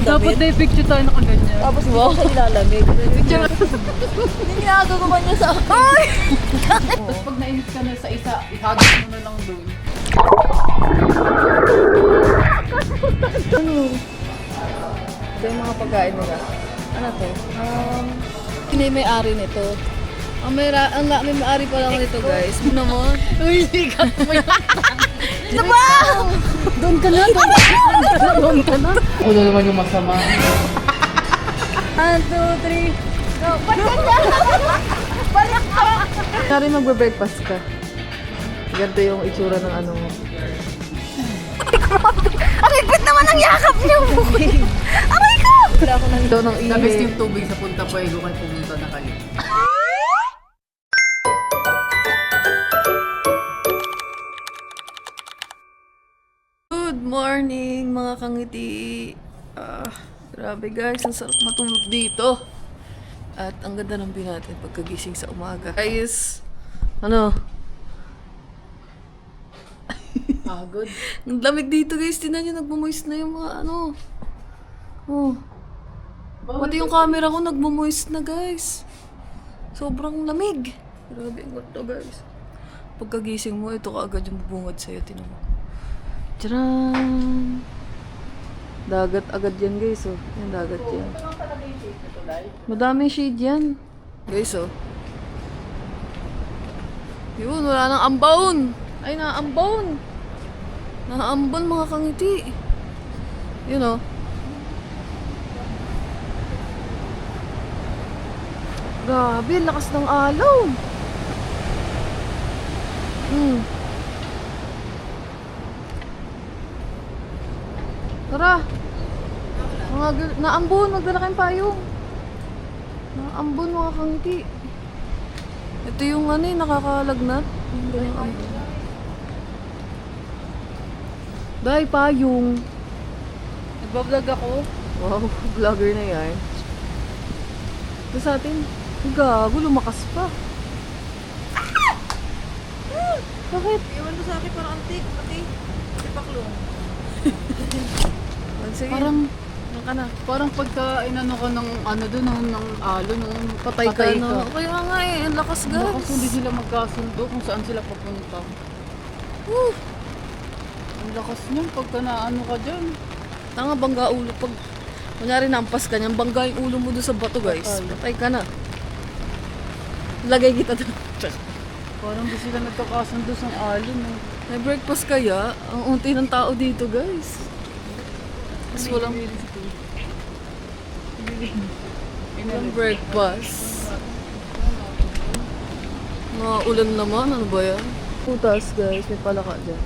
Dapat na picture tayo nakaganyan. Tapos wow. Sa ilalamig. Picture. Hindi ginagawa niya sa akin. Ay! Tapos pag nainis ka na sa isa, ihagis mo na lang doon. Ano? Ito yung mga pagkain nila. Ano to? Hindi may-ari nito. May may-ari pa lang nito, guys. Ano mo? Uy, sikat mo yan. Diba? Doon ka na, doon ka na. Ako na naman yung masama. 1, 2, 3. Go! Balik ka! Kari magbe-breakfast ka. Ganito yung itsura ng ano mo. Ang higpit naman ang yakap niyo! Aray ko! Wala ako nang doon ng ihi. Nabis yung tubig sa Punta Puego kaya pumunta na kayo. Good morning mga kangiti. Grabe guys, ang sarap matulog dito. At ang ganda ng view natin pagkagising sa umaga. Guys, ano? Pagod. Ang lamig dito guys, tinan nyo, nagmumoist na yung mga ano. Oh. Pati yung camera ko nagmumoist na guys. Sobrang lamig. Grabe ang ganda guys. Pagkagising mo, ito kaagad yung bubungad sa'yo, tinan mo. Tcharam! Dagat agad yan guys, oh. Yung dagat yan. Madaming shade yan. Guys, oh. Yun, wala nang ambaon. Ay, naambon. Naambon mga kangiti. Yun, oh. Grabe, lakas ng alaw. Tara. Naambon, magdala kayong payong. Naambon mga kangiti. Ito yung ano, nakakalagnat. Yung ganyang ambon. Dahil payong. Nagbablog ako. Wow, vlogger na yan. Ito sa atin. Gago, lumakas pa. Bakit? Iwan mo sa akin parang antik, pati paklong. Sige. Parang, ano ka na? parang pagka inano ka ng ano doon, ng alo, nung Patay ka na. Kaya nga eh, ang lakas guys. Baka hindi sila magkasundo kung saan sila papunta. Woo! Ang lakas niyan pagka naano ka dyan. Tanga, bangga ulo. Pag kunyari nampas ka niyan, bangga yung ulo mo doon sa bato guys. Patay ka na. Lagay kita doon. Parang di sila nagkakasundo sa alo, no? May breakfast kaya? Ang unti ng tao dito guys. Mas walang breakfast. Mga ulan naman, ano ba yan? Putas guys, may palaka dyan.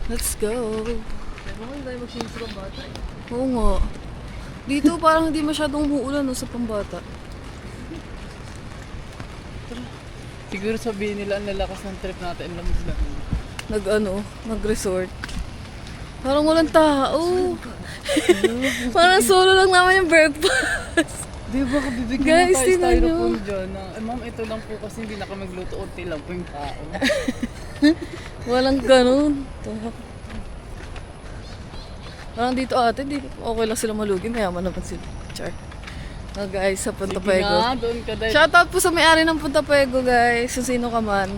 Let's go. Ewan ko, hindi magsinisip ang bata eh. Oo nga. Dito parang hindi masyadong umuulan no, sa pambata. Siguro sabihin nila ang lalakas ng trip natin lang sila. Nag-resort. Parang walang tao. Parang solo lang naman yung breakfast. Di ba kabibigyan Guys, na tayo tingnan nyo. styrofoam dyan na, ma'am, ito lang po kasi hindi na kami magluto, unti lang po yung tao. Walang ganun. Parang dito ate, okay lang sila malugi. Mayaman naman sila. Char. Guys, sa Punta Sige Puego. nga, doon ka dahil. Shoutout po sa may-ari ng Punta Puego, guys. Kung sino ka man.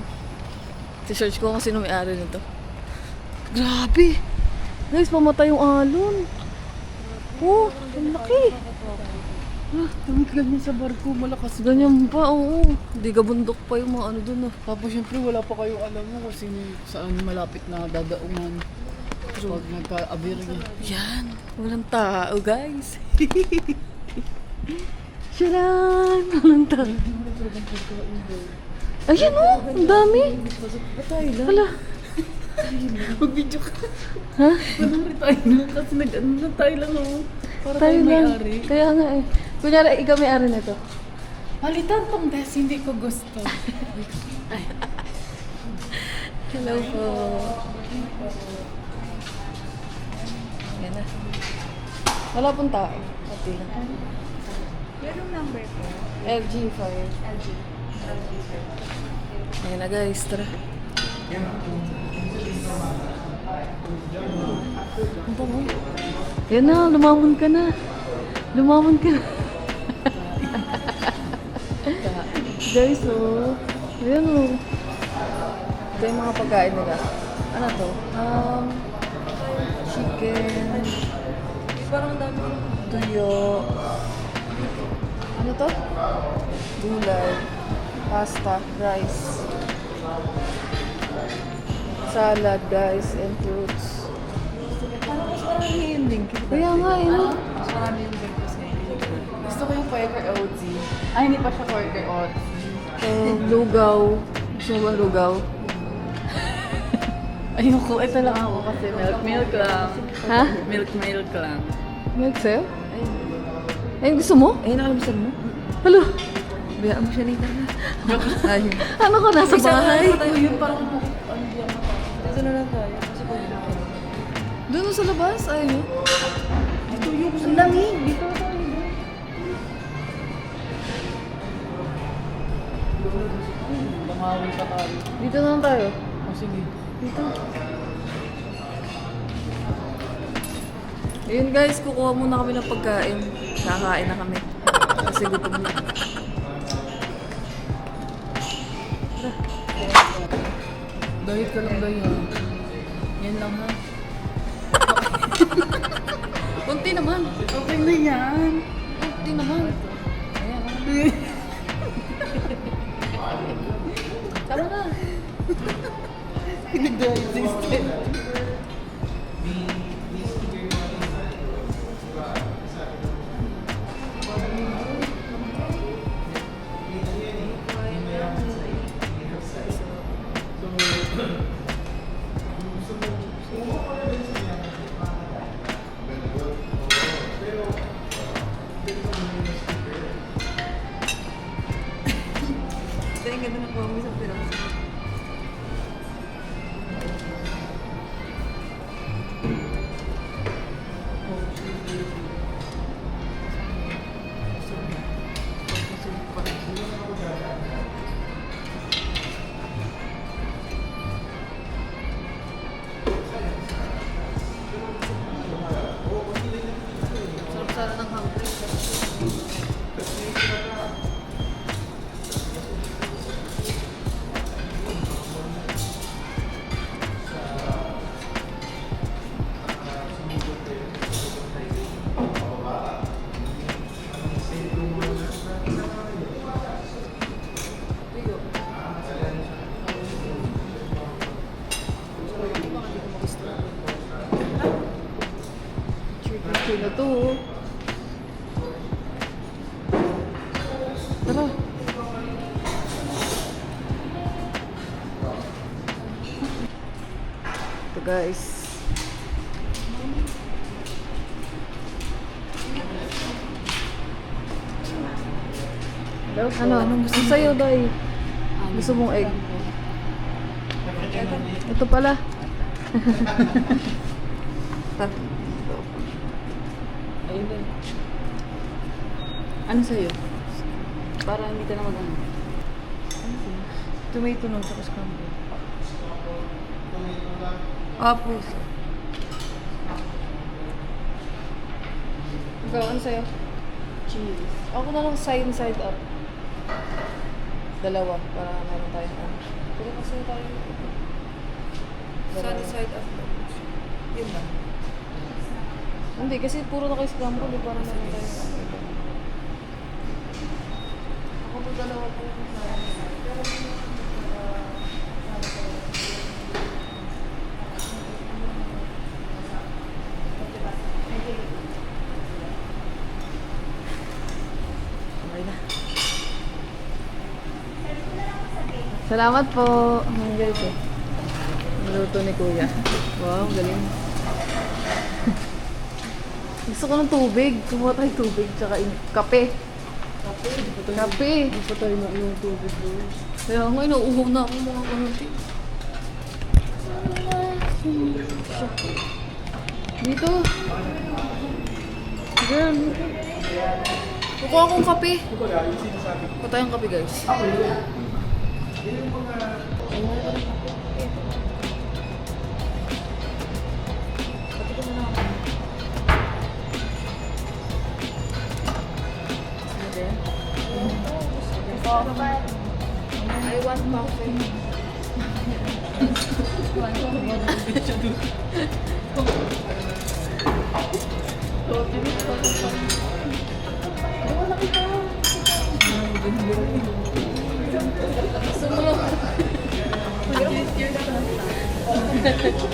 I-search ko kung sino may-ari nito. Grabe! Guys, pamatay yung alon. Oh, ang laki. Tawid ganyan sa barko, malakas. Ganyan pa, oo. Hindi gabundok pa yung mga ano dun. Ah. Tapos syempre wala pa kayong alam mo kung sino saan malapit na dadaungan. Pag nagka-abirya. Yan. Walang tao, guys. Sharan! Walang tao. Ayan oh, ang dami. Hala. Mag-video ka. Ha? Panari tayo lang kasi nag-ano lang tayo lang oh. Para Tayo tayo lang. may-ari. Kaya nga eh. Kunyari, ikaw may-ari nito. Palitan tong des, hindi ko gusto. Hello po. Yan na. Wala pong tao. Pati lang. Anong number po? LG5. LG. Ayan na guys, tara. Ang bango. Yan na, lumamon ka na. Lumamon ka na. Guys, oh. Ayan, oh. Ito yung mga pagkain nila. Ano to? Chicken. Parang dami. Tuyo. Ano to? Gulay. Pasta. Rice. Salad, guys, and fruits. Parang hindi. Kaya nga, eh, no? Mas marami yung big kasi. Gusto ko yung Quaker Oats. Ay, hindi pa siya Quaker Oats. Lugaw. Gusto mo ba lugaw? Ayoko, ito lang ako kasi milk lang. Ha? Milk lang. Milk sa'yo? Ay, gusto mo? Ayun ang alam mo? Halo. Bayaan mo siya later na. Ayun. Ano ka nasa bahay? Yun parang ano diyan na. Dito na lang tayo. Kasi pag Doon sa labas? Ay, no? Dito yung ang lamig. Dito na tayo. Bangawin pa tayo. Dito na lang tayo. Oh, sige. Dito. Ayun guys, kukuha muna kami ng pagkain. Kakain na kami. Kasi gutom na. Diet ka lang ganyan. Yan lang ha. Kunti naman. Okay na yan. Kunti naman. Ayan. Tara na. Pinag-diet system. Ito yung ganda ng kuha mo sa pinang. Sarap sana ng hungry. Picture na to. Oh. Tara. Ito guys. Ano? Gusto sa'yo, Day? Gusto mong egg? Ito pala. Tara. Ayun din. Ano sa'yo? Para hindi ka na mag-ano. Tomato no, tsaka scramble. Apples. Ikaw, ano sa'yo? Cheese. Ako na lang side up. Dalawa, para meron tayo na. Pero kasi tayo. Sunny side up. Yun ba? Hindi, kasi puro na kayo scramble eh, para meron tayo na. Ako po dalawa po. Okay na. Salamat po. Ang guys eh. Niluto ni Kuya. Wow, galing. Gusto ko ng tubig. Kumuha tayo tubig. Tsaka kape. Kape. Hindi pa tayo na yung tubig doon. Kaya nga, inuuhaw na ako mga kanuti. Dito. Girl, dito. Kukuha akong kape. Kuha tayong kape, guys. I want coffee.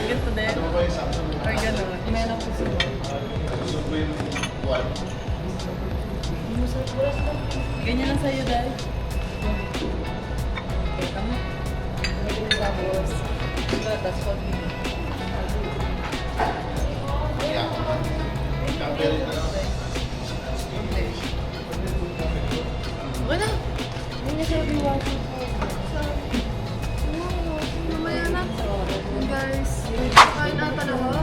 Ganito din. Or gano'n. Meron ko siya. Ganyan lang sa'yo, Dad. Kita mo. Tapos, that's what we do. Okay na. Hindi niya sabi water. Mamaya na. Guys, kain na talaga.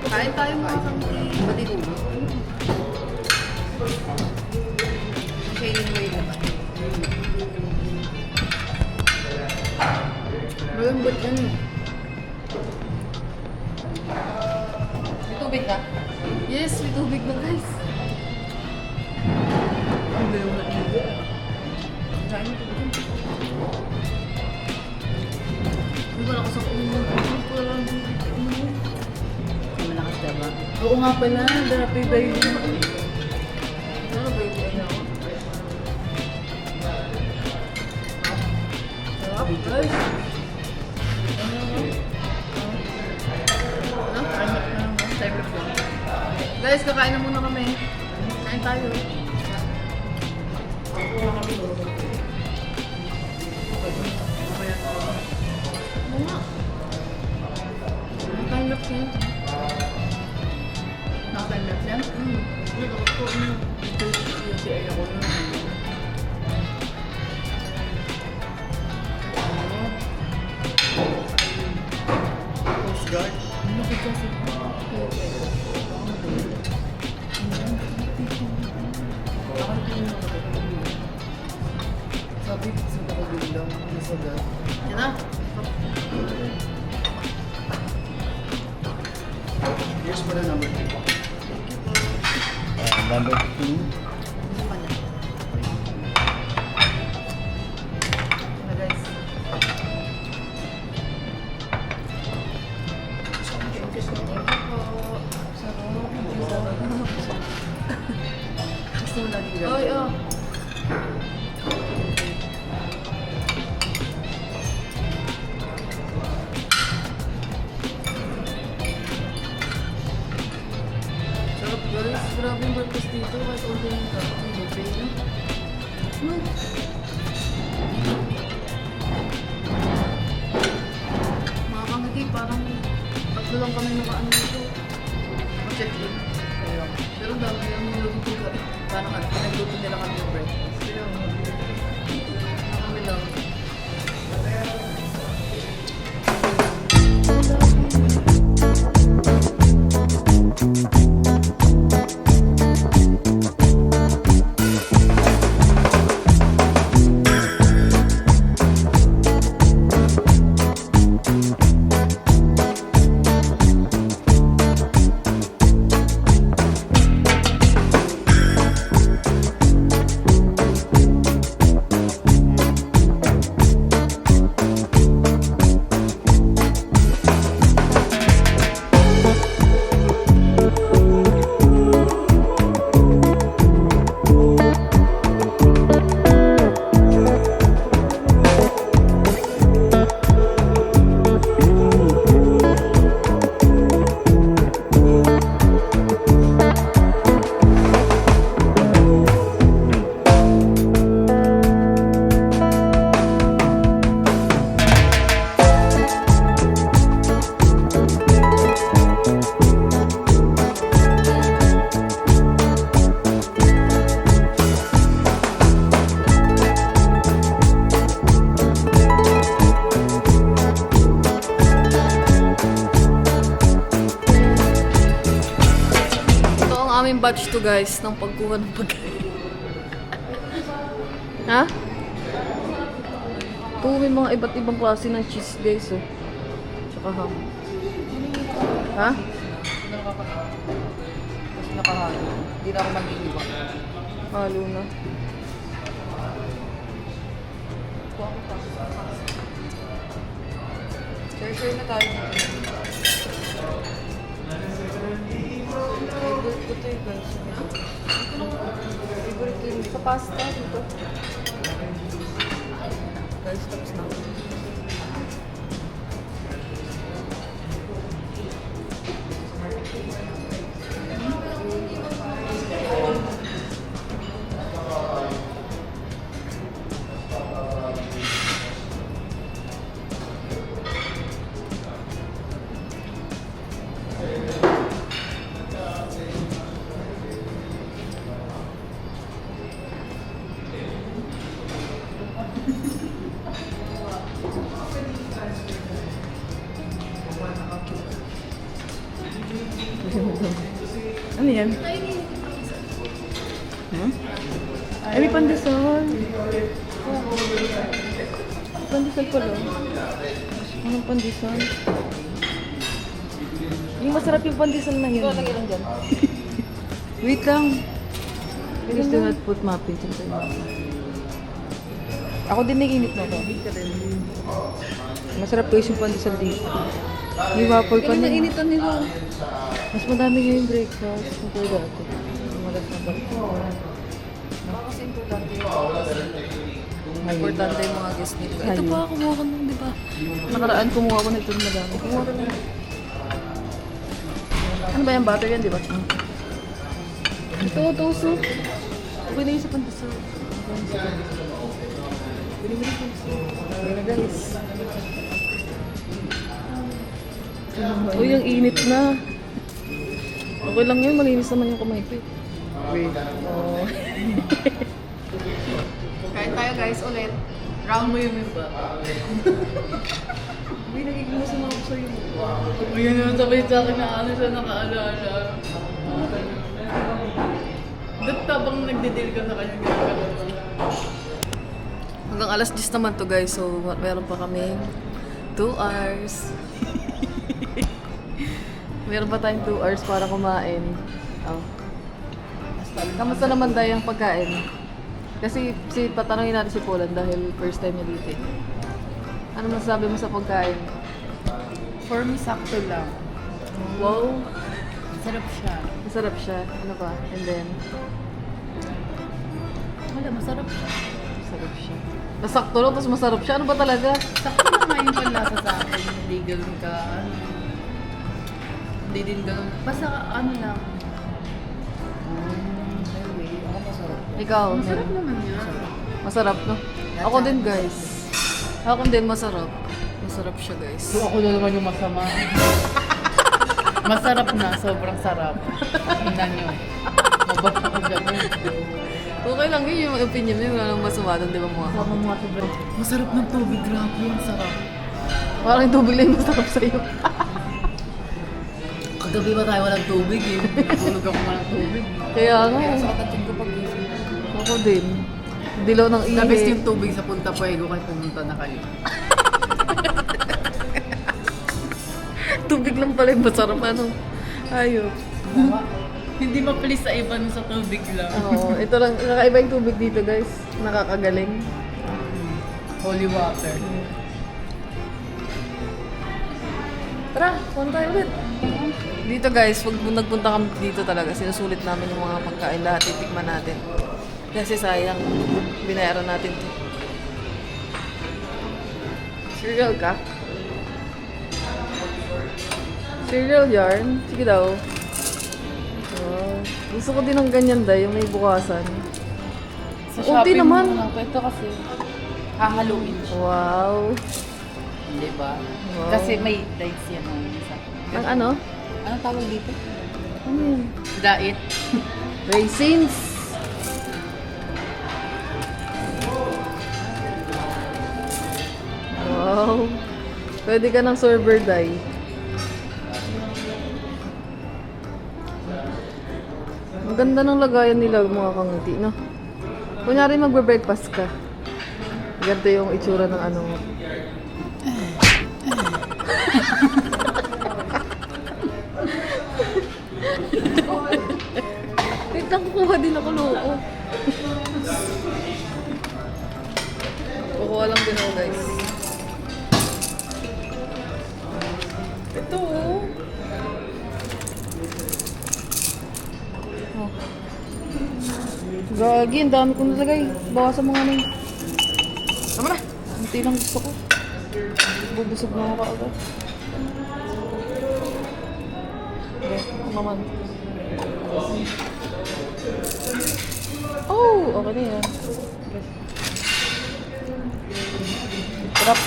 Kain tayo mga kampi. Pati ko. Shading way naman. Malambot yan eh. May tubig ka? Yes, may tubig na guys. Ang bayo na ibo. Kain mo tubig. Hindi ko lakas ako uminom. Hindi ko lang uminom. May malakas ka ba? Oo nga pala, darapi ba yun? Ano ba yung kaya ako? Sarap guys. Guys, kakain na muna kami. Kain tayo. Oo nga. Time lapse yan. Nakaka-time lapse yan? Hindi ko po. Si Aya ko na. Coast Guard? Ano ko kasi? Sabi ko sa nakabili lang, nasa dad. Yan na. Here's for the number 2. Number 2. Na guys. Gusto mo lagi ganito? Oy, oh. Sarap guys. Grabe yung breakfast dito. Kahit order yung buffet na. No. Mga kangiti, parang tatlo lang kami nakaano dito. Check-in. Pero dami yung niluto ko. Parang ano, pinagluto nila kami yung breakfast. Pero kami lang. Batch to guys ng pagkuha ng pagkain. Ha? Ito may mga iba't ibang klase ng cheese guys oh. Tsaka ham. Ha? Kasi nakahalo. Hindi na ako mag-iiba. Halo na. Share na tayo nito. Favorite ko to yung guys. Favorite ko yung sa pasta dito. Guys, tapos na. Ano yan? Ay, may pandesal. Pandesal pala. Anong pandesal? Yung masarap yung pandesal na yun. Lagay lang dyan. Wait lang. Please do not put muffins inside. Ako din nag-init na to. Masarap guys yung pandesal dito. May waffle pa Kaya na. nainitan nila. Mas madami ngayon breakfast. Ito dati. Malas na balik. Kasi importante yung importante yung mga guest nila. Ito Ayun. pa, kumuha ka nun, di ba? Nakaraan kumuha ko na ito ng madami. Kumuha ka nun. Ano ba yung butter yan, di ba? Ito, toso. Okay na yung sa pandesal. Ayan na guys. Uy, ang init na. Okay lang yun, malinis naman yung kamay ko. Wait. Oh. Kain tayo guys, ulit. Round mo yung ba? Uy, nagiging masama ako sa'yo. Ayun naman sabay sa akin na ano siya nakaalala. Ba't tabang nagde-deal ka sa kanya ginagawa mo? Hanggang alas 10 naman to guys, so meron pa kami 2 hours. Meron pa tayong 2 hours para kumain. Oh. Kamusta naman tayo ang pagkain? Kasi patanungin natin si Polan dahil first time niya dito. Ano masasabi mo sa pagkain? For me, sakto lang. Wow! Sarap siya. Masarap siya. Ano pa? And then, Wala, masarap siya. masarap siya. Nasakto lang, tapos masarap siya. Ano ba talaga? Sakto lang nga yung panlasa sa akin. Hindi ganun ka, ano. Hindi din ganun. Basta ano lang. Anyway, ako masarap. Ikaw? Masarap naman yan. Masarap, no? Ako din, guys. Ako din, masarap. Masarap siya, guys. So ako na naman yung masama. Masarap na, sobrang sarap. Tingnan nyo. Mabot ako ganun. Okay lang yun yung opinion mo. Wala nang masama doon, di ba mga Sama mga sobrang. Masarap ng tubig, grabe yung sarap. Parang yung tubig lang yung masarap sa'yo. Kagabi ba tayo walang tubig eh? Natulog ako walang tubig. Kaya nga. Kaya eh. sa katatin ko pag gising. Ako din. Dilaw ng ihi. The best yung tubig sa Punta Puego kahit pumunta na kayo. Tubig lang pala yung masarap. Ano? Ayok. Hindi mapalis sa iba nun sa tubig lang. Oo, ito lang. Kakaiba yung tubig dito, guys. Nakakagaling. Holy water. Tara, punta tayo ulit. Dito guys, pag nagpunta kami dito talaga, sinusulit namin yung mga pagkain lahat, titikman natin. Kasi sayang, binayaran natin to. Cereal ka? Cereal yarn? Sige daw. Oh, gusto ko din ng ganyan day, yung may bukasan. Sa Unti Shopee naman. mo lang to. Ito kasi hahaluin siya. Wow. Hindi ba? Wow. Kasi may dates yan. Isa. Ang ano? Anong tawag dito? Ano yun? Dait. Raisins. Wow. Pwede ka ng server die. Ang ganda ng lagayan nila mga kangiti, no? Kunyari magbe-breakfast ka. Ganito yung itsura ng ano mo. Wait lang, kukuha din ako loko. Kukuha Kuha lang din ako guys. Ito oh. Oh. Gagi, ang dami kong nalagay. Bawasan mo nga na yun. Tama na. Hindi lang gusto ko. Bubusog na ako kaagad. Okay, ako naman. Oh, okay na yan. Okay. Sarap.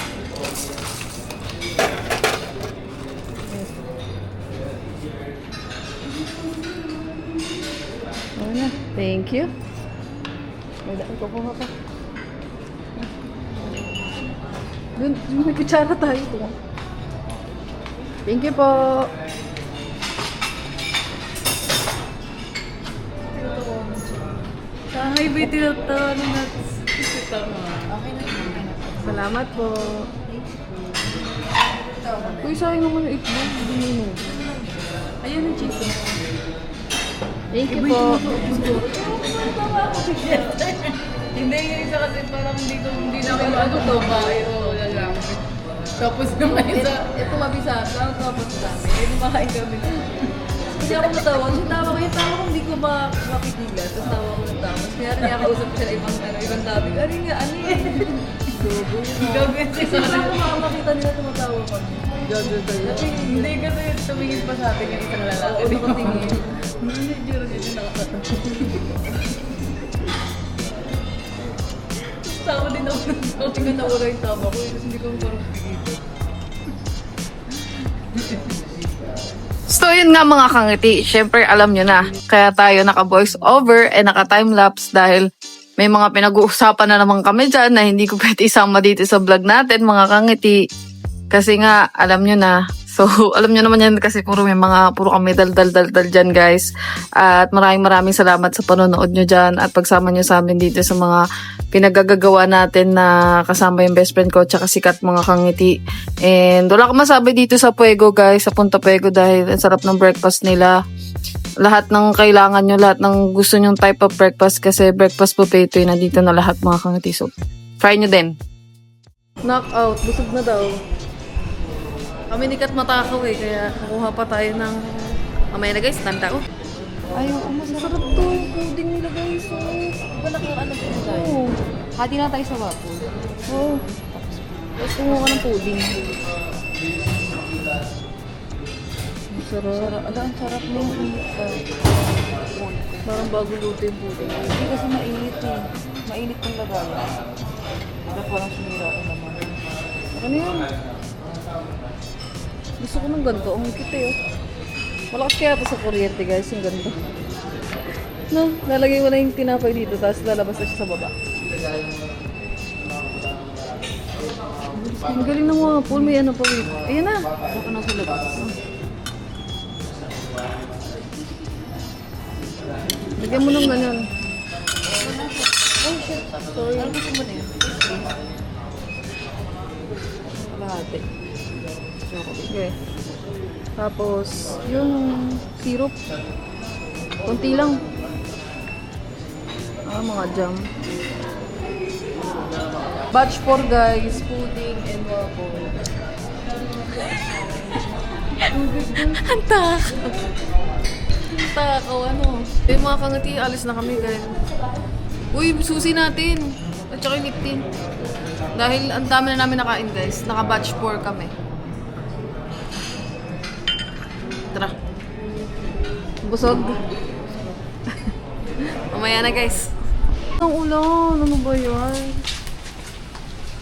Okay na. Thank you. May daan ko pa. Doon, may kutsara tayo. Ito. Thank you po. Ay, may tinatawa na tama. Okay na yun. Salamat po. Uy, sayang naman yung itlog. Hindi. Ayan ang chicken. Thank you po. Hindi, yung isa kasi parang hindi na kayo ano to ba? Wala lang. Tapos naman isa. Ito mabisasa. Tapos dami. Eh, kumakain kami. Kasi ako natawa. Kasi tawa ko yung tawa ko hindi ko mapigilan. Tapos tawa ko ng tawa. Tapos kaya niyakausap ko siya ibang topic. Ano nga? Ano yan? Gogo. Gabi. Kasi parang makakita nila tumatawa kami. Gogo tayo. Hindi kasi tumingin pa sa atin yung isang lalaki. Oo, nakatingin. Hindi, juro dito nakatawa. Tawa din ako ng tawa. Tingnan na wala yung tawa ko. Kasi hindi ko parang dito. So yun nga mga kangiti, syempre alam nyo na, kaya tayo naka-voice over and naka-timelapse dahil may mga pinag-uusapan na naman kami dyan na hindi ko pwede isama dito sa vlog natin mga kangiti. Kasi nga, alam nyo na. So, alam nyo naman yan kasi puro kami dal dyan guys. At maraming salamat sa panonood nyo dyan at pagsama nyo sa amin dito sa mga pinagagagawa natin na kasama yung best friend ko tsaka sikat mga kangiti. And wala akong masabi dito sa Puego guys, sa Punta Puego dahil ang sarap ng breakfast nila. Lahat ng kailangan nyo, lahat ng gusto nyong type of breakfast kasi breakfast buffet ito yun, nandito na lahat mga kangiti. So, try nyo din. Knockout. Busog na daw. Kami ni Kat matakaw eh, kaya nakuha pa tayo ng... Mamaya na guys, tanda ko. Ay, oo, masarap to. Yung pudding nila guys. Oh. Diba nakaano po na tayo? Oo. Hati na tayo sa waffle. Oo. Tapos kumuha ka ng pudding. Ang sarap. Ala, ang sarap mo yung Parang bago luto yung pudding. Hindi kasi mainit eh. Mainit yung lagayan. Diba parang sumira ko naman. Ano yun? Gusto ko ng ganito. Ang cute eh. Oh. Malakas kaya pa sa kuryente guys, yung ganito. No, lalagay mo na yung tinapay dito, tapos lalabas na siya sa baba. Ang galing ng mga pool, may ano pa rin. Ayan na. Baka nasa labas. Lagyan mo ng ganyan. Oh shit. Sorry. Ano gusto mo na yun? Kalahati. Okay. Tapos, yung syrup. Kunti lang. Mga jam. Batch 4 guys. Pudding and waffle. Ang takaw. Ang takaw, ano. Eh mga kangati, alis na kami guys. Uy, susi natin. At saka yung liptin. Dahil ang dami na namin nakain guys. Naka-batch 4 kami. Tara. Busog. Mamaya na guys. Ang ulan. Ano ba yan?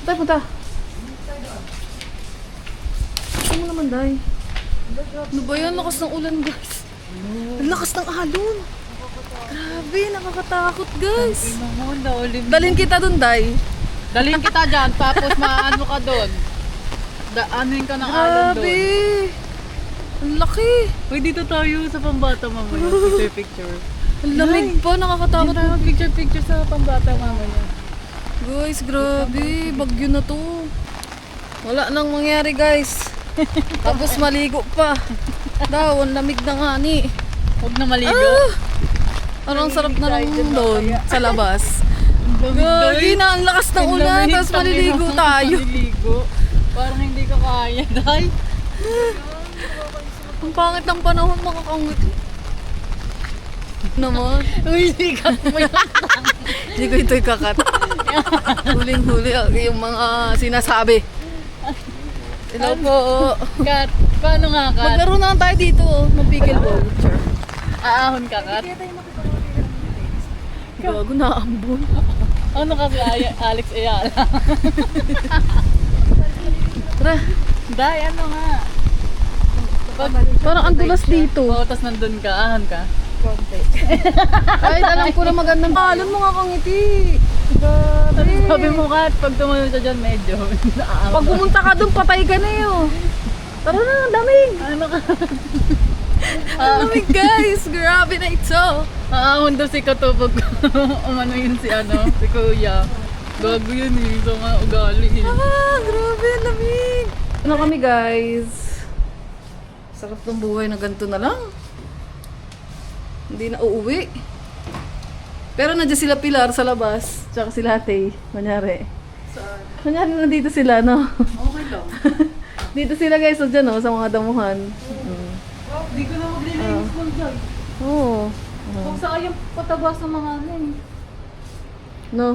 Tay, punta. Ano mo naman, Day? Ano ba yan? Lakas ng ulan guys. Ang lakas ng alon. Grabe, nakakatakot guys. Dalhin kita dun, Day. Dalhin kita dyan, tapos maano ka doon. Daanin ka ng alon doon. Grabe. Ang laki. Uy, dito tayo sa pambata mamaya. Picture. Ang lamig pa, nakakatakot. Dito tayo picture sa pambata mamaya. Guys, grabe. Bagyo na to. Wala nang mangyari, guys. Tapos maligo pa. Daw, ang lamig na nga ni. Huwag na maligo. Ah! Parang sarap na lang doon sa labas. Gagi na, ang lakas ng ulan, tapos maliligo tayo. Maliligo. Parang hindi ka kaya, dahil. Ang pangit ng panahon, makakangiti. Naman. Uy, sikat mo yan. Hindi ko ito'y kakat. Huling-huli yung mga sinasabi. Hello po. Kat, paano nga, Kat? Maglaro na lang tayo dito, ng pickleball. Sure. Aahon ka, Kat? Gago na ambon. Ano kasi Alex Ayala? Tara, Day, ano nga? parang ang dulas dito. Oo, tas nandun ka, ahon ka. Kahit alam ko na magandang palon mo nga kangiti. Sabi mo, Kat, pag tumunod siya dyan, medyo naaawa. Pag pumunta ka doon, patay ka na yun. Tara na, ang daming. Ano ka? Ang daming guys, grabe na ito. Aahon daw si Katupag. Umano yun si si Kuya. Gago yun eh, so nga ugali eh. Grabe, ang lamig. Ano kami guys? Sarap ng buhay na ganito na lang. Hindi na uuwi. Pero nandiyan sila Pilar sa labas. Tsaka sila Tay. Kunyari. Saan? Kunyari nandito sila, no? Okay lang. Dito sila guys, so dyan, no? Sa mga damuhan. Di ko na maglilinis ng dyan. Oo. Kung saan yung patabas ng mga ano eh. No?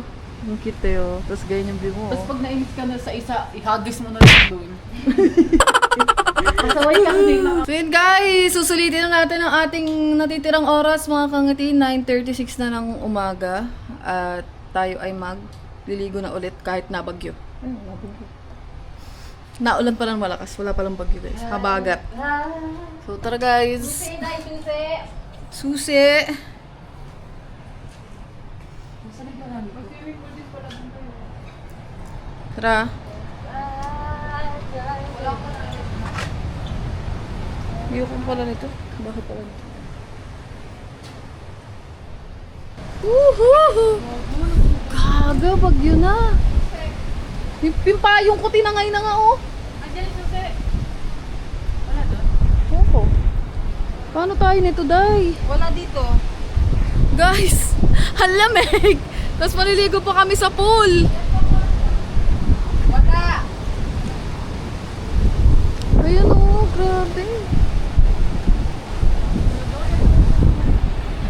Ang cute yun. Tapos ganyan yung view mo. Tapos pag nainis ka na sa isa, ihagis mo na lang doon. Pasaway ka din na. So yun guys, susulitin na natin ang ating natitirang oras mga kangiti. 9:36 na ng umaga. At tayo ay magliligo na ulit kahit nabagyo. Naulan pa lang malakas. Wala pa lang bagyo guys. Habagat. So tara guys. Susi. Tara. Ayoko pala nito. Bakit pala nito? Woohoo! Gaga, bagyo na. Yung payong ko tinangay na nga oh. Andiyan yung susi. Wala doon? Opo. Paano tayo nito, Day? Wala dito. Guys, ang lamig. Tapos maliligo pa kami sa pool. Wala. Ayun oh, grabe.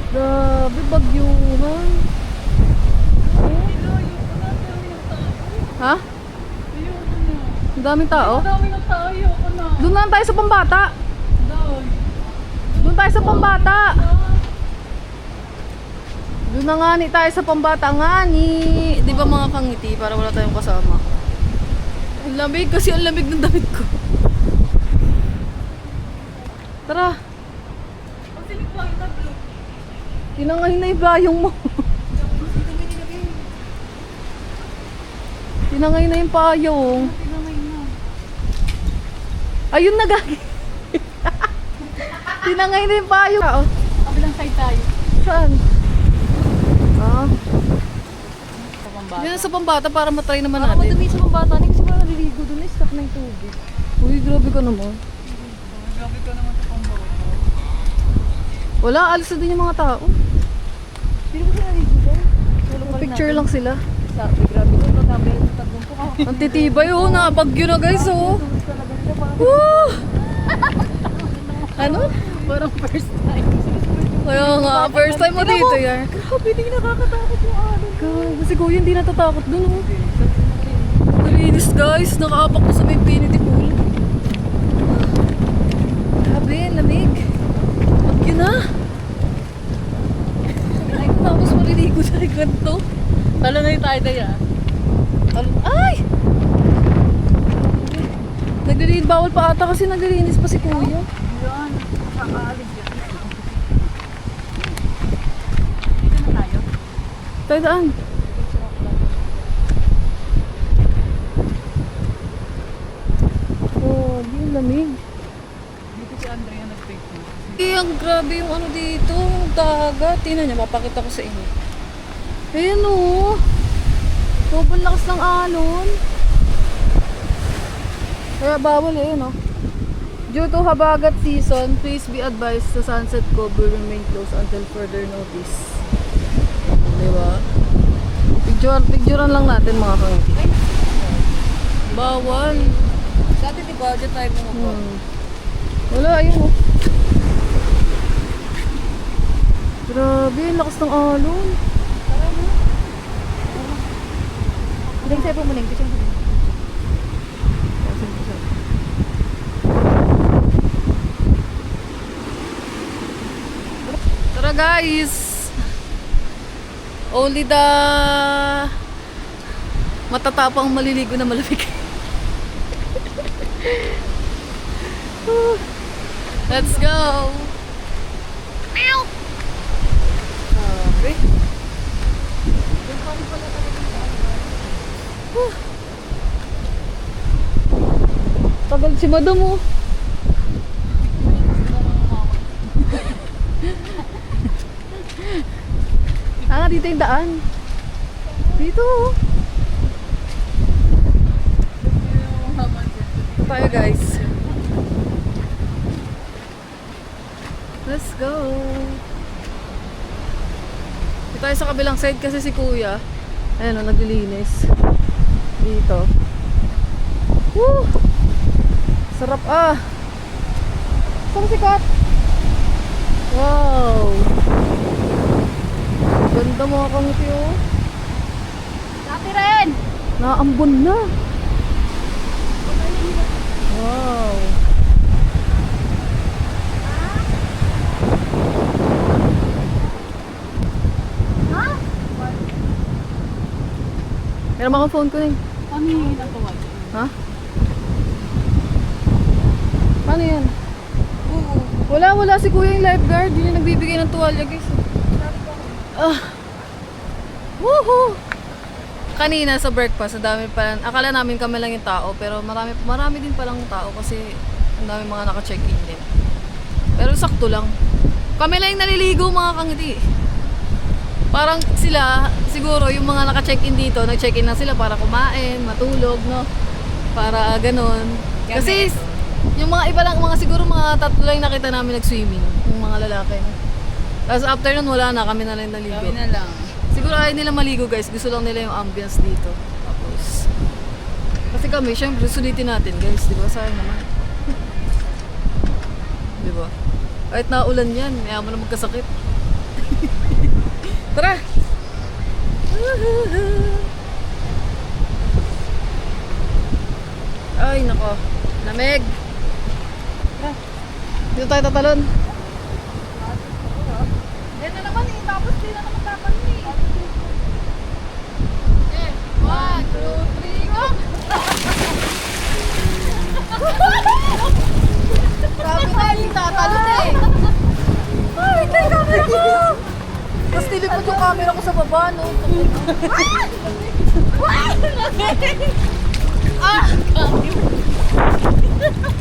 Grabe, bagyuhan. Ha? Ang daming tao? Dami na tayo. Ano? Doon na tayo sa pambata. Doon. Doon tayo sa pambata. Doon na nga ni tayo sa pambata nga ni. Di ba mga kangiti para wala tayong kasama. Ang lamig kasi ang lamig ng damit ko. Tara. Tinangay na yung bayong mo. Tinangay na yung payong. Ayun na gagi. Tinangay na yung payong. Oh. Kabilang side tayo. Saan? Ah, Sa pambata. yan sa pambata para matry naman Baka natin. madumi sa pambata. Kasi wala naliligo doon. Stuck na yung tubig. Uy, grabe ka naman. Grabe ka naman sa pambata. Wala, alis na din yung mga tao. Hindi ko siya naliligo doon. Tulong pa rin Picture lang sila. Sabi, grabe ko. Grabe yung tagbong ko. Ang titibay oh, nakabagyo na guys oh. Woo! Ano? Parang first time. Kaya nga, first time mo dito yan. Grabe, hindi nakakatakot yung alon. Grabe, si Kuya hindi natatakot dun oh. Nalinis guys, nakaapak ko sa may infinity pool. Grabe, lamig. Bagyo na. Tapos maliligo sa ganito. Talo na yung tayo tayo. Ay! Naglilinis, bawal pa ata kasi naglilinis pa si Kuya. Yan. Nakaalis yan. Dito na tayo. Tayo daan. Oh, yung lamig. Dito si Andrea nag-picture. Ang grabe yung ano dito, yung dagat. Tingnan niyo, mapakita ko sa inyo. Ayan o. Sobrang lakas ng alon. Kaya bawal eh, no? Due to habagat season, please be advised the Sunset Cove will remain closed until further notice. Diba? Picturean lang natin mga kangiti. Bawal. Dati di ba, dyan tayo bumubo. Wala, ayun oh. Grabe, ang lakas ng alon. Hindi sa'yo pumuling. Kasi Tara guys! Only the matatapang maliligo na malamig. Let's go! Meow! Sabi. Tagal si madam oh. Dito yung daan. Dito oh. Tayo guys. Let's go. Dito tayo sa kabilang side kasi si kuya. Ayan o, naglilinis. Dito. Woo! Sarap ah. Saan si Kat? Wow. Ganda mga kamuti oh. dati rin! Naambon na. Wow. Ha? Meron akong phone ko na eh. Ano yung natawag? Ha? Paano yan? Oo. Wala si kuya yung lifeguard. Hindi nagbibigay ng tuwalya guys. Woohoo! Kanina sa breakfast, ang dami pa. Akala namin kami lang yung tao, pero marami din palang tao kasi ang dami mga naka-check-in din. Pero sakto lang. Kami lang yung naliligo mga kangiti. Parang sila, siguro yung mga naka-check-in dito, nag-check-in na sila para kumain, matulog, no? Para ganun. Kasi yung mga iba lang, siguro mga tatlo lang nakita namin nag-swimming, yung mga lalaki. Tapos after nun, wala na, kami na lang naligo. Kami na lang. Siguro ayaw nila maligo guys, gusto lang nila yung ambience dito. Tapos, kasi kami, syempre, sulitin natin guys, di ba? Sayang naman. Di ba? Kahit naulan yan, may mo na magkasakit. Tara! Ay, nako. Lamig! Tara. Dito tayo tatalon. Yan na naman eh. Tapos di na naman tatanong eh. 1, 2, 3, go! Sabi na, hindi tatalon eh. Ay, tayo camera ko! Tapos nilipot yung camera ko sa baba, no?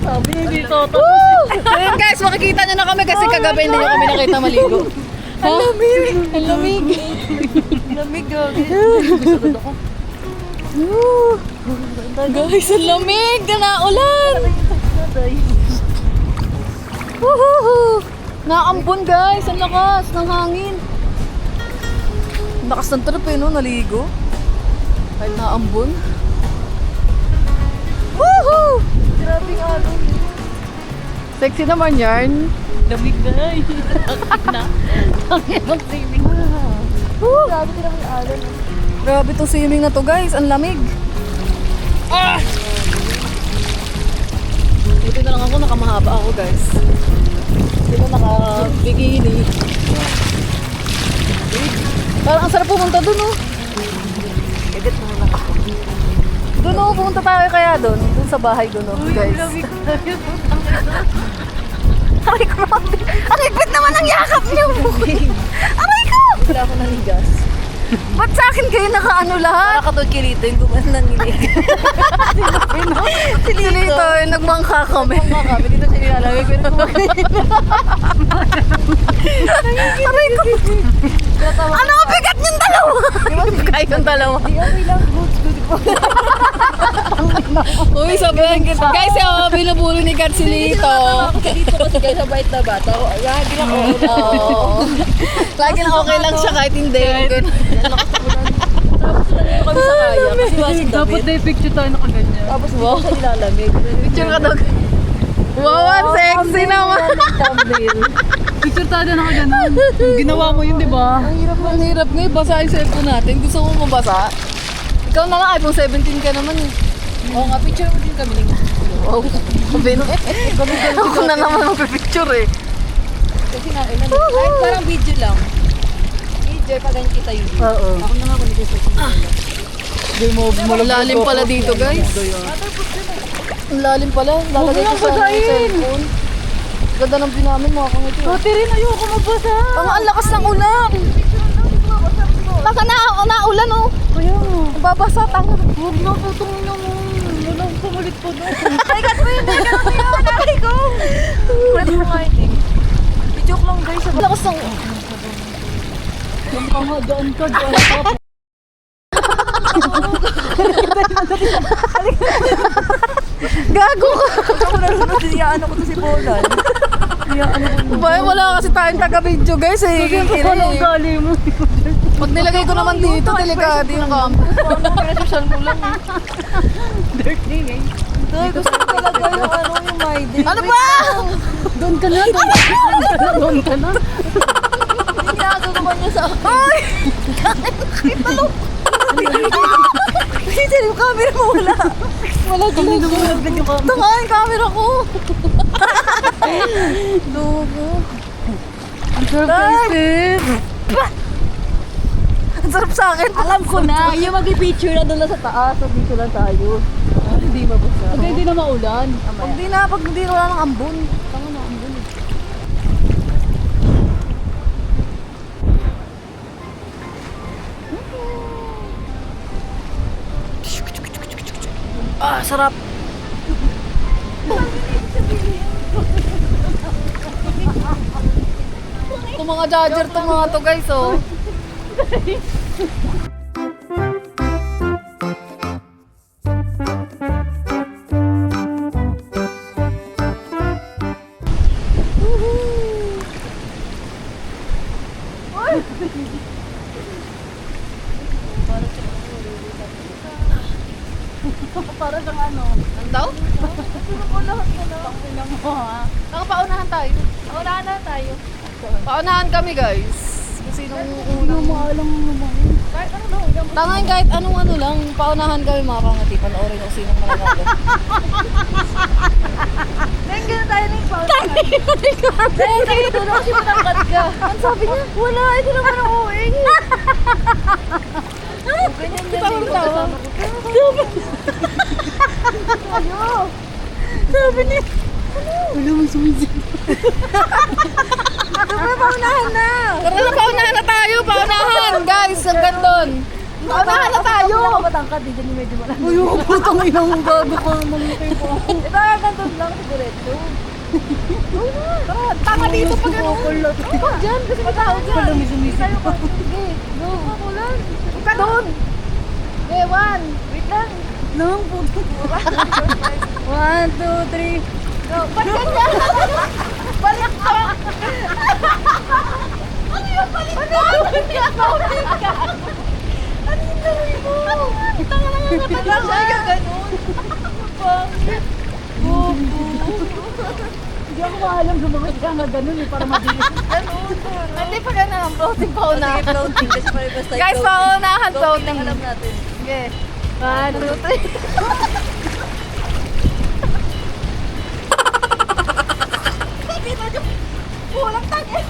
Sabi niya hindi tatanong. Ayun guys, makikita nyo na kami kasi kagabi hindi nyo kami nakita maligo. Ang lamig! Ang lamig! Lamig gabi. Guys, ang lamig! Naulan! Woohoo! Naambon guys! Ang lakas ng hangin! Ang lakas ng trip eh, no? Naligo. Kahit naambon. Woohoo! Grabe nga alon. Sexy naman yarn. Lamig na eh. Na. Ang hirap swimming. Grabe din naman yung alon. Grabe itong swimming na to guys. Ang lamig. Buti na lang ako, nakamahaba ako guys. Hindi ko naka-bikini. Parang ang sarap pumunta dun oh. Edit mo na ako. Dun oh, pumunta tayo kaya dun. Dun sa bahay dun oh guys. Lamig na yun. Aray ko naman. Ang higpit naman ang yakap niyo. Aray ko! Wala ako nanigas. Ba't sa akin kayo nakaano lahat? Nakatod kilito yung gumanan nilig. Silito, nagmangka kami. Mga kami dito sa nilalagay ko na Aray ko. Ano ang bigat niyong dalawa? Kayong dalawa. okay lang. Good po. Uy, sabihan kita. Guys, binuburo ni Kat si Lito. Dito kasi kayo sa bait na bata. Lagi lang okay. Oo. Lagi na okay lang siya kahit hindi. Tapos Kami sa kaya. Kasi wasing Dapat damit. na picture tayo nakaganyan. Tapos wow. Sa nilalamig. Picture ka daw. Wow, ang sexy naman. Picture tayo na nakaganon. Ginawa mo yun, di ba? Ang hirap ngayon. Basa yung cellphone natin. Gusto mo mabasa? Ikaw na lang, iPhone 17 ka naman eh. Oo nga, picture mo din kami. Wow, sabi na. Ako na naman magpipicture eh. Kasi nga, kahit parang video lang. Video, pag ganyan kita yun. Oo. Ako na nga kung ito sa Di mo Malalim pala dito guys. Ang lalim pala. Lalagay ko sa cellphone. Ganda ng view namin mga kangiti. Pati rin, ayoko magbasa. Ang lakas ng ulan. Baka naulan oh. Kaya nga. Babasa tanga. Huwag na po itong naman. Walang pumulit po doon. Ay, kat mo yun! Kat mo yun! Aray ko! Pwede mo nga yun eh. Joke lang guys. Ang lakas ng Daan ka, daan ka. gago ka. Ako narunod din ano ko to si Polan. Ba, wala kasi tayong taga-video guys eh. Walang gali mo. Pag nilagay ko naman dito, delikado yung camera. Pinasosyan ko lang. Dirty eh. Doy, gusto ko talaga yung yung my day. Ano ba? Doon ka na, doon ka na, doon ka na. Hindi ginagawa niya sa akin. Ay! Kasi yung camera mo wala. Wala kami naman agad yung camera. Tanga yung camera ko. Dugo. Ang sarap guys. Ang sarap sa akin. Alam ko na, yung mag-picture na doon na sa taas. So dito lang tayo. Hindi mabasa. Pag hindi na maulan. Pag hindi wala ng ambon. Tanga na ambon. Ah, sarap. Itong mga judger itong mga to guys oh. Para sa ano. Ano daw? Nakapaunahan tayo. Wala na tayo. Paunahan kami guys. Kasi nung Hindi mo maalang naman. Kahit ano daw, hanggang Tangayin kahit anong ano lang, paunahan kami mga kangati. Panoorin kung sinong mananalo. Thank you tayo ng pause. Thank you. Doon ako siya matangkad ka. Ang sabi niya, wala. Ito naman ang uwi. Ganyan din yung kasama ko. Sabi niya, Wala mo sumisip. Paunahan na. tara na paunahan na tayo, paunahan guys, hanggang doon. Paunahan na tayo. Hindi ako matangkad. Hindi niya medyo malaki. Ayoko po itong inang gago ka. Mamutay po ako. Ito hanggang doon lang sigurado. Tanga dito pag ano. Ikaw dyan. Kasi matao dyan. Wala mo sumisip. Tayo pa. Sige. Go. Makulan. Ikaw doon. Okay, one. Wait lang. Nang po. 1, 2, 3. Go. Ba't ganyan? Balik ka. Ano yung balik ka? Balik ka. Ano yung gawin mo? Tanga na nga katalang siya. Ganun. Pangit. Bobo. Hindi ako maalam sa mga kaya nga ganun eh. Para mabilis. Ganun. Hindi pa ganun ang floating paunahan. Sige, floating. Kasi pare basta Guys, paunahan floating. floating. Alam natin. Okay. 1, 2, 3. Walang tangin.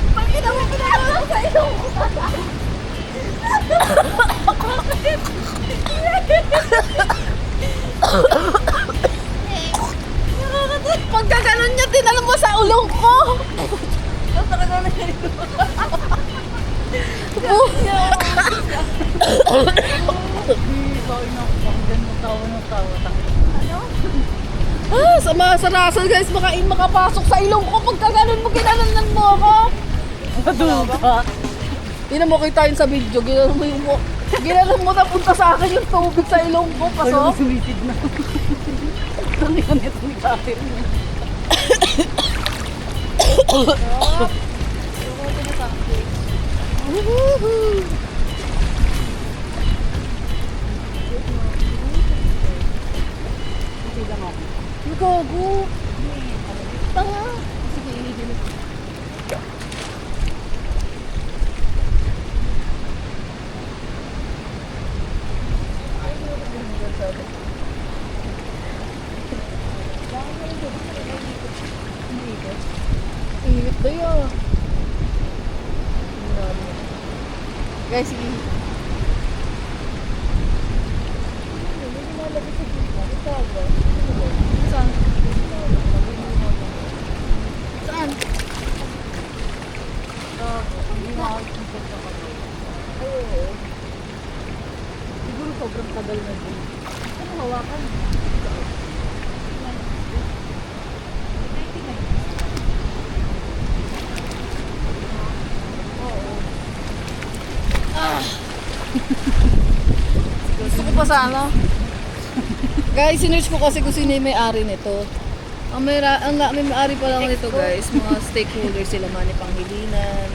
Pagkita mo pinagawa sa iyo. Pagka ganun niya, tinalam mo sa ulong ko. Ang talaga na siya. Ikaw ina. Pakinggan mo tawa ng tawa. Ah, sa mga sarasan guys, makapasok sa ilong ko. Pagka ganun mo, ginanon mo ako. Maduga. Hindi mo kita yun sa video. Ginanon mo na punta sa akin yung tubig sa ilong ko. Wala mo Pasok. sumisid na. Ang ganito ni Catherine. Woohoo! Hindi lang ako. Ang gago. Tanga. Sige, ihigil. Init ba yun? Guys, sige. Saan? Saan? Hindi na ako pupunta ka ba? Oo. Siguro sobrang tagal na din. Ano hawakan? Gusto ko pa sana. Guys, sinerch ko kasi kung sino yung may-ari nito. May may-ari pa lang nito guys. Mga stakeholders sila, Manny Pangilinan,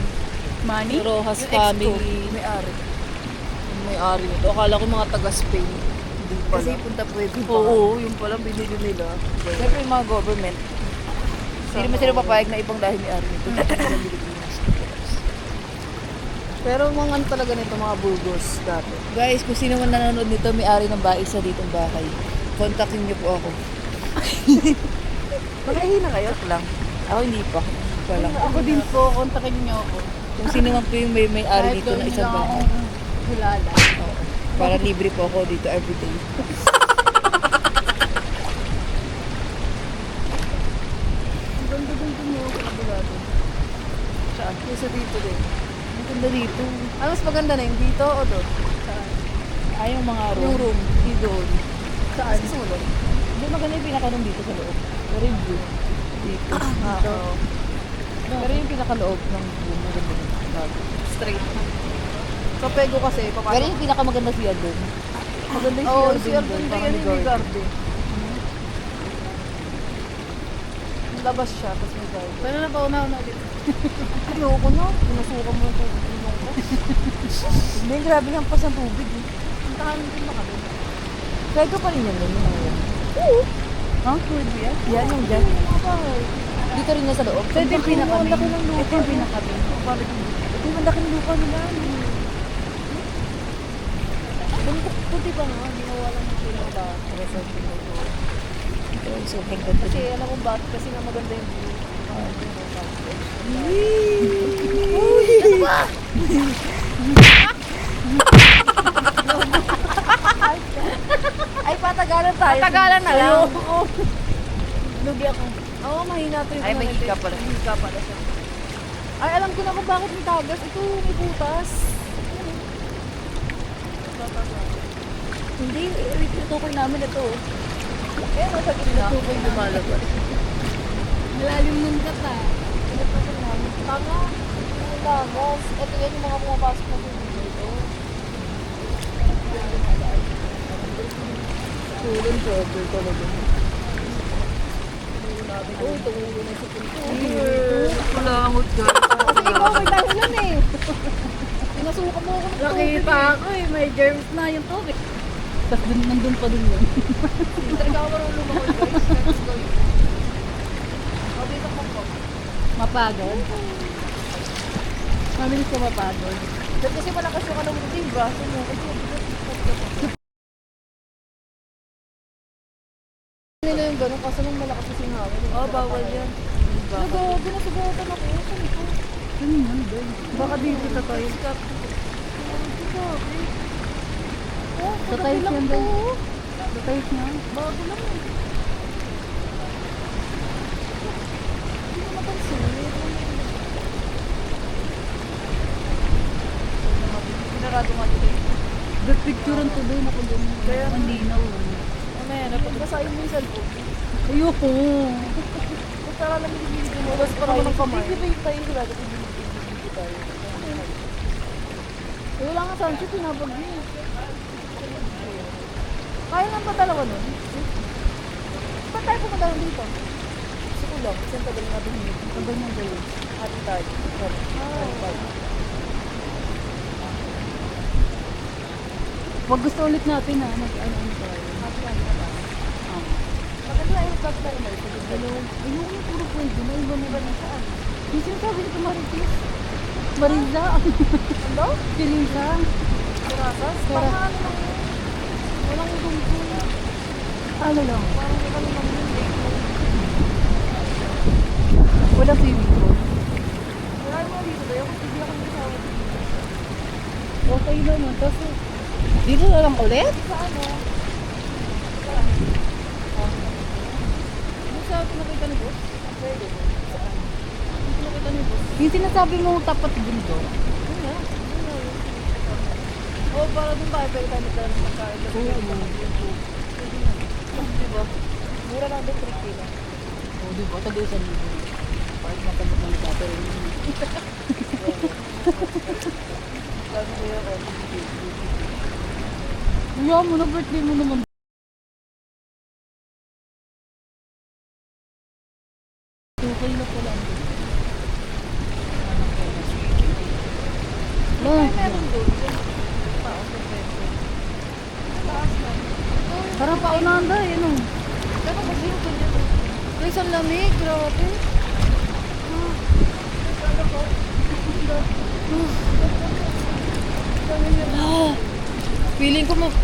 Money? Rojas Yung ex ko, family. may-ari. Yung may-ari nito. Akala ko mga taga-Spain. Hindi Kasi pala. punta pwede ba? Oo, yung palang binili nila. Siyempre yung mga government. Hindi naman sila papayag na ibang dahil may-ari nito. Sa Pilipinas. Pero mga ano talaga nito, mga burgos dati. Guys, kung sino man nanonood nito, may-ari ng bahay sa ditong bahay. Kontakin niyo po ako. Mag-ahi na kayo lang. Ako hindi pa. Wala. Ako din po, kontakin niyo ako. Kung sino man po yung may-ari dito na isang bahay. Hilala. Oo. Para libre po ako dito everyday. Ang ganda-ganda mo sa kabulado. Saan? Isa dito din. Ang ganda dito. Ano mas maganda na yung dito o doon? Saan? Ay, yung mga room. Yung room. Yung doon. Saan? Sa sulod. Hindi maganda yung pinaka-room dito sa loob. Pero yung view. Dito. Dito. Oo. Pero yung pinaka-loob ng room, maganda yun. Straight. Sa Pego kasi, Pero papasok. yung pinakamaganda siya doon. Maganda yung Oo, CR CR din doon, doon. parang Parang may may garden. Labas siya, tapos may garden. Pero napauna na ulit. Ayoko na. Pinasukan mo yung tubig ng ko. May grabe ng pas ng tubig. Puntahan din ba kami? Pego pa rin yan doon. Oo. Ha? Pwede yan? Yan yung dyan. Dito rin na sa loob. Pwede yung pinaka-main. Ang laki ng lupa. Ito yung pinaka-main. Ito yung laki ng lupa nila. Puti pa nga, ginawa lang ng sila ba? Resort yung ito. Ito, sobrang ganda. Kasi alam ko bakit kasi nga maganda yung view. Ay, patagalan tayo. Patagalan na lang. Ayoko. Lugi ako. Oo, mahina to yung Ay, may mga hika ito. pala. May hika pala siya. Ay, alam ko na kung bakit may tagas. Ito, may butas. Hindi, itutukoy namin ito. Eh, nasa gitna. Ito yung lumalabas. Malalim ng gata. Itutukoy namin. Tama. May tagas. Ito yan yung mga pumapasok na tubig dito. Tulong joker talaga. Oh, tumulo na sa pinto. Kulangot ka. Kasi ikaw may dahilan eh. Pinasukan mo ako ng tubig. Nakita ako eh, may germs na yung tubig. Tapos nandun pa din yun. Talaga ako marunong lumakad guys. Let's go. Oh, dito po. Mapagod. Mabilis ka mapagod. Kasi malakas yung alam mo yung braso mo. Kasi Nila yung ganun kasi nung malakas na sinawin. oh, bawal yan. Nagawa, binasugatan ako. Saan ito? Ano yan, boy? Baka dito sa tayo. Oh, Sa tayo yan, boy. Sa tayo niya. bago lang eh. Hindi ko mapansin. Pinarado nga dito eh. That picturean to doon ako doon. Kaya- ang linaw. Mamaya na, basahin mo yung cellphone. Ayoko. Kung tara lang binibigay mo, basta para walang kamay. Hindi tayo sila, kasi binibigay tayo. Eh, wala nga sunset, pinabag niya. Kaya lang ba dalawa nun? Ba't tayo pumunta lang dito? Gusto ko lang. Kasi ang tagal natin hindi. Ang tagal ng gawin. Ating tayo. Wag gusto ulit natin ha. Mag-ano tayo. Maganda yung pagkain mo. Ayun, puro pwede na. Iba na ba na saan? Yung sinasabi nito Marites. Mariza. Ano? Siliza. Kurasas? Kura- Parang ano lang yun. Walang gumgum. Ano lang? Parang walang lang yun. Wala swimming pool. Wala yung mga dito ba? Yung hindi ako nagsasawa. Okay naman. Tapos, dito na lang ulit? Sa ano? Ano sa nakita ni boss? Pwede. Nakita ni boss? Yung sinasabi mo tapat bundo. Yun nga. Oo, para dun tayo pwede tayo magkaroon ng pagkain. Diba? Mura lang din 3 kilo. O, di ba? Tag-isang libo. Parang matabot ng ligato rin. Sabi ko yun, Kuya mo na birthday mo naman. Okay na pala. meron doon. Parang paunahan da, yun o. Pero kasi yung ganyan. Guys, ang lamig, grabe.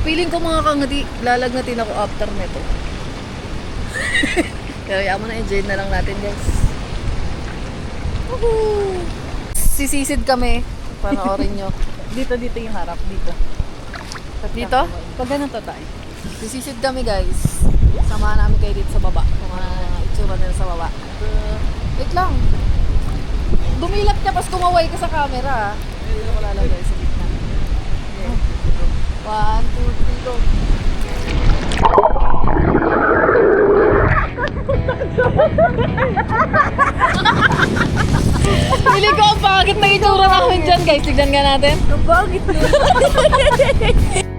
Feeling ko mga kangati, lalagnatin ako after nito. Kaya yaman na enjoy na lang natin, guys. Woohoo! Sisisid kami. Panoorin nyo. Dito yung harap. Dito? Pag ganun to tayo. Sisisid kami, guys. Samahan namin kayo dito sa baba. Kung ano itsura nila sa baba. Wait lang. Dumilap ka, pas kumaway ka sa camera. Dito ko lalagay sa gitna. Okay. 1, 2, 3, go. Pili ko ang pangit na itsura namin dyan, guys. Tignan nga natin. Ang bagit na.